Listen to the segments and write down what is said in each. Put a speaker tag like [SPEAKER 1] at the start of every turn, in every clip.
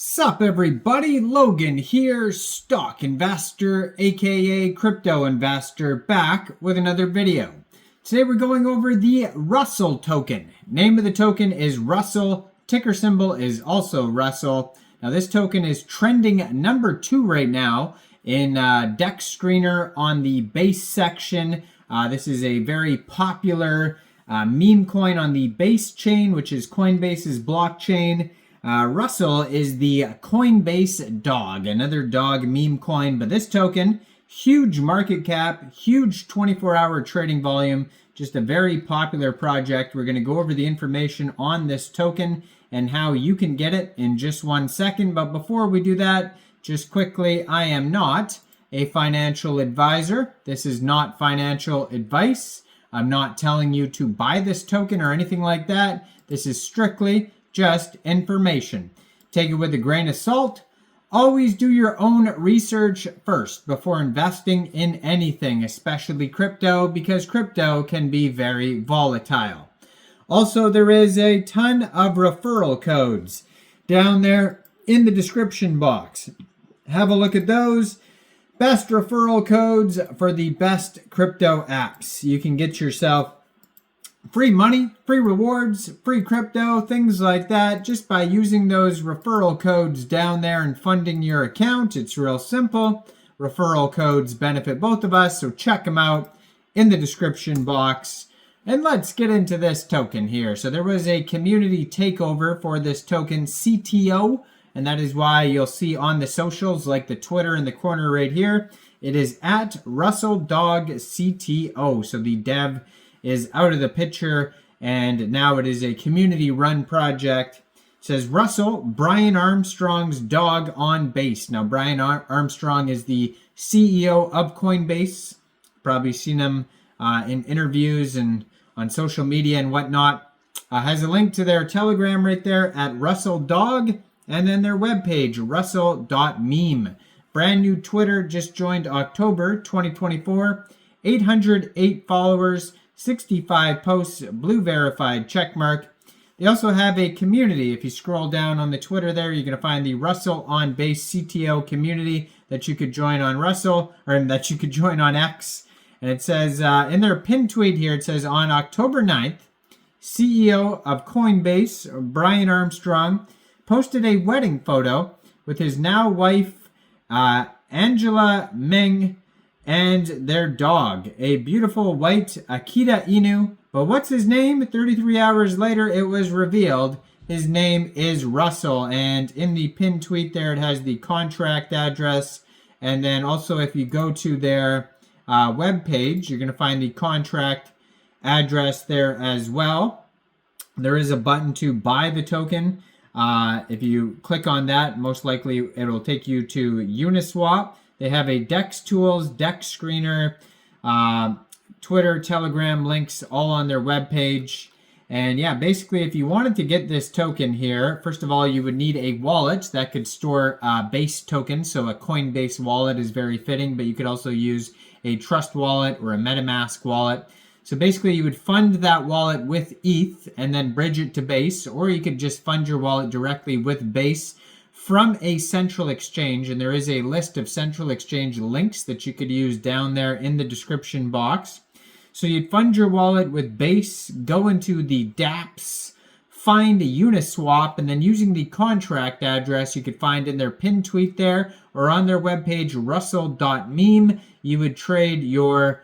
[SPEAKER 1] Sup everybody, Logan here, stock investor aka crypto investor, back with another video. Today we're going over the Russell token. Name of the token is Russell, ticker symbol is also Russell. Now this token is trending number 2 right now in Dex Screener on the base section. This is a very popular meme coin on the base chain, which is Coinbase's blockchain. Russell is the Coinbase dog, another dog meme coin, but this token, huge market cap, huge 24-hour trading volume, just a very popular project. We're going to go over the information on this token and how you can get it in just 1 second. But before we do that, just quickly, I am not a financial advisor. This is not financial advice. I'm not telling you to buy this token or anything like that. This is strictly just information. Take it with a grain of salt. Always do your own research first before investing in anything, especially crypto, because crypto can be very volatile. Also, there is a ton of referral codes down there in the description box. Have a look at those. Best referral codes for the best crypto apps. You can get yourself free money, free rewards, free crypto, things like that, just by using those referral codes down there and funding your account. It's real simple. Referral codes benefit both of us, so check them out in the description box. And let's get into this token here. So there was a community takeover for this token CTO, and that is why you'll see on the socials, like the Twitter in the corner right here, it is at RussellDogCTO. So the dev is out of the picture, and now it is a community-run project. It says Russell, Brian Armstrong's dog on base. Now, Brian Armstrong is the CEO of Coinbase. Probably seen him in interviews and on social media and whatnot. Has a link to their Telegram right there at RussellDog, and then their webpage, russell.meme. Brand new Twitter, just joined October 2024. 808 followers. 65 posts, blue verified, check mark. They also have a community. If you scroll down on the Twitter there, you're going to find the Russell on Base CTO community that you could join on Russell, or that you could join on X. And it says, in their pinned tweet here, it says, on October 9th, CEO of Coinbase, Brian Armstrong, posted a wedding photo with his now wife, Angela Meng, and their dog, a beautiful white Akita Inu. But what's his name? 33 hours later, it was revealed his name is Russell. And in the pinned tweet there, it has the contract address. And then also, if you go to their webpage, you're going to find the contract address there as well. There is a button to buy the token. If you click on that, most likely it'll take you to Uniswap. They have a Dex Tools, Dex Screener, Twitter, Telegram links all on their webpage. And yeah, basically, if you wanted to get this token here, first of all, you would need a wallet that could store base tokens. So a Coinbase wallet is very fitting, but you could also use a Trust wallet or a MetaMask wallet. So basically, you would fund that wallet with ETH and then bridge it to Base, or you could just fund your wallet directly with Base from a central exchange. And there is a list of central exchange links that you could use down there in the description box. So you'd fund your wallet with Base, go into the dApps, find a Uniswap, and then using the contract address you could find in their pinned tweet there or on their webpage, russell.meme, you would trade your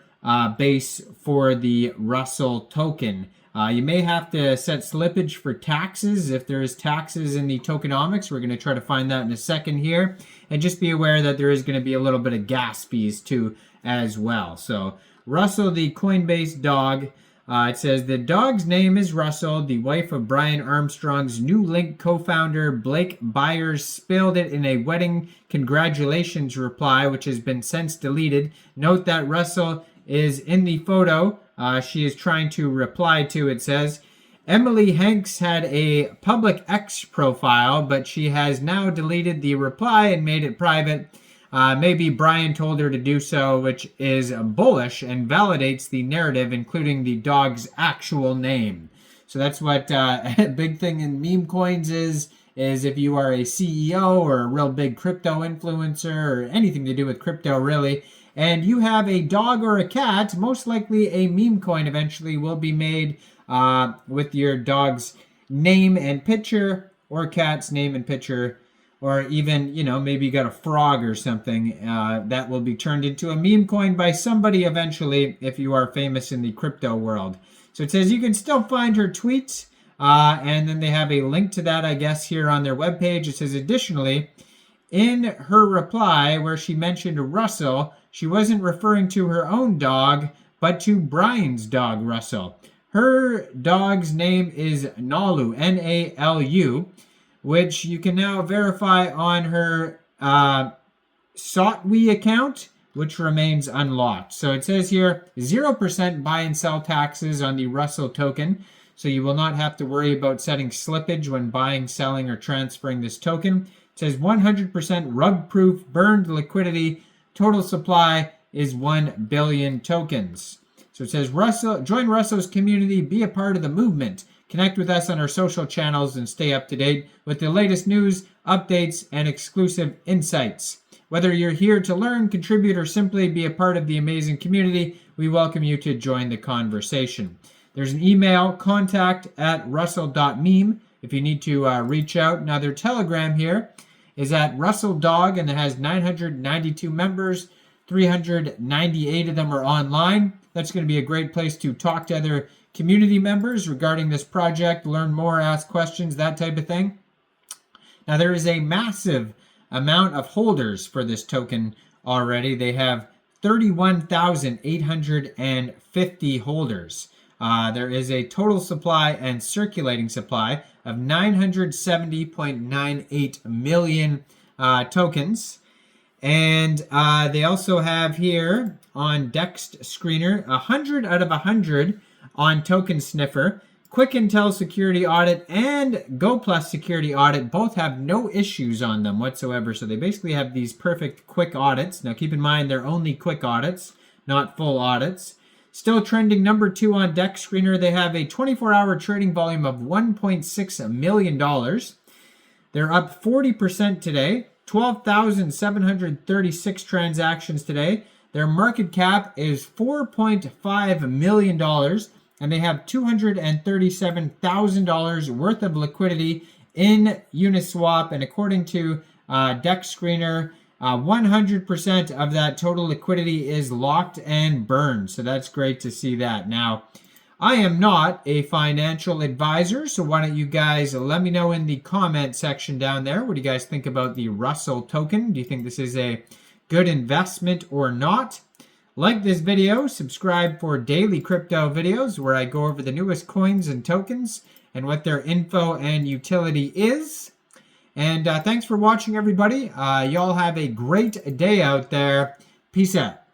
[SPEAKER 1] Base for the Russell token. You may have to set slippage for taxes if there is taxes in the tokenomics. We're going to try to find that in a second here. And just be aware that there is going to be a little bit of gas fees too as well. So Russell, the Coinbase dog. It says the dog's name is Russell, the wife of Brian Armstrong's New Link co-founder Blake Byers spilled it in a wedding congratulations reply, which has been since deleted. Note that Russell is in the photo. She is trying to reply to, it says, Emily Hanks had a public X profile, but she has now deleted the reply and made it private. Maybe Brian told her to do so, which is bullish and validates the narrative, including the dog's actual name. So that's what a big thing in meme coins is is if you are a CEO or a real big crypto influencer or anything to do with crypto really, and you have a dog or a cat, most likely a meme coin eventually will be made with your dog's name and picture, or cat's name and picture, or even, maybe you got a frog or something that will be turned into a meme coin by somebody eventually if you are famous in the crypto world. So it says you can still find her tweets, and then they have a link to that, I guess, here on their webpage. It says, additionally, in her reply where she mentioned Russell, she wasn't referring to her own dog, but to Brian's dog, Russell. Her dog's name is Nalu, N-A-L-U, which you can now verify on her Sotwe account, which remains unlocked. So it says here 0% buy and sell taxes on the Russell token. So you will not have to worry about setting slippage when buying, selling, or transferring this token. It says 100% rug-proof, burned liquidity. Total supply is 1 billion tokens. So it says, join Russell's community, be a part of the movement. Connect with us on our social channels and stay up to date with the latest news, updates, and exclusive insights. Whether you're here to learn, contribute, or simply be a part of the amazing community, we welcome you to join the conversation. There's an email, contact@russell.meme, if you need to reach out. Now, their Telegram here is at Russell Dog, and it has 992 members. 398 of them are online. That's going to be a great place to talk to other community members regarding this project, learn more, ask questions, that type of thing. Now, there is a massive amount of holders for this token already. They have 31,850 holders. There is a total supply and circulating supply of 970.98 million tokens. And they also have here on Dex Screener 100 out of 100 on Token Sniffer. Quick Intel Security Audit and GoPlus Security Audit both have no issues on them whatsoever. So they basically have these perfect quick audits. Now keep in mind they're only quick audits, not full audits. Still trending number 2 on Dex Screener. They have a 24-hour trading volume of $1.6 million. They're up 40% today. 12,736 transactions today. Their market cap is $4.5 million, and they have $237,000 worth of liquidity in Uniswap. And according to Dex Screener, 100% of that total liquidity is locked and burned. So that's great to see that. Now, I am not a financial advisor, so why don't you guys let me know in the comment section down there. What do you guys think about the Russell token? Do you think this is a good investment or not? Like this video, subscribe for daily crypto videos where I go over the newest coins and tokens and what their info and utility is. And thanks for watching, everybody. Y'all have a great day out there. Peace out.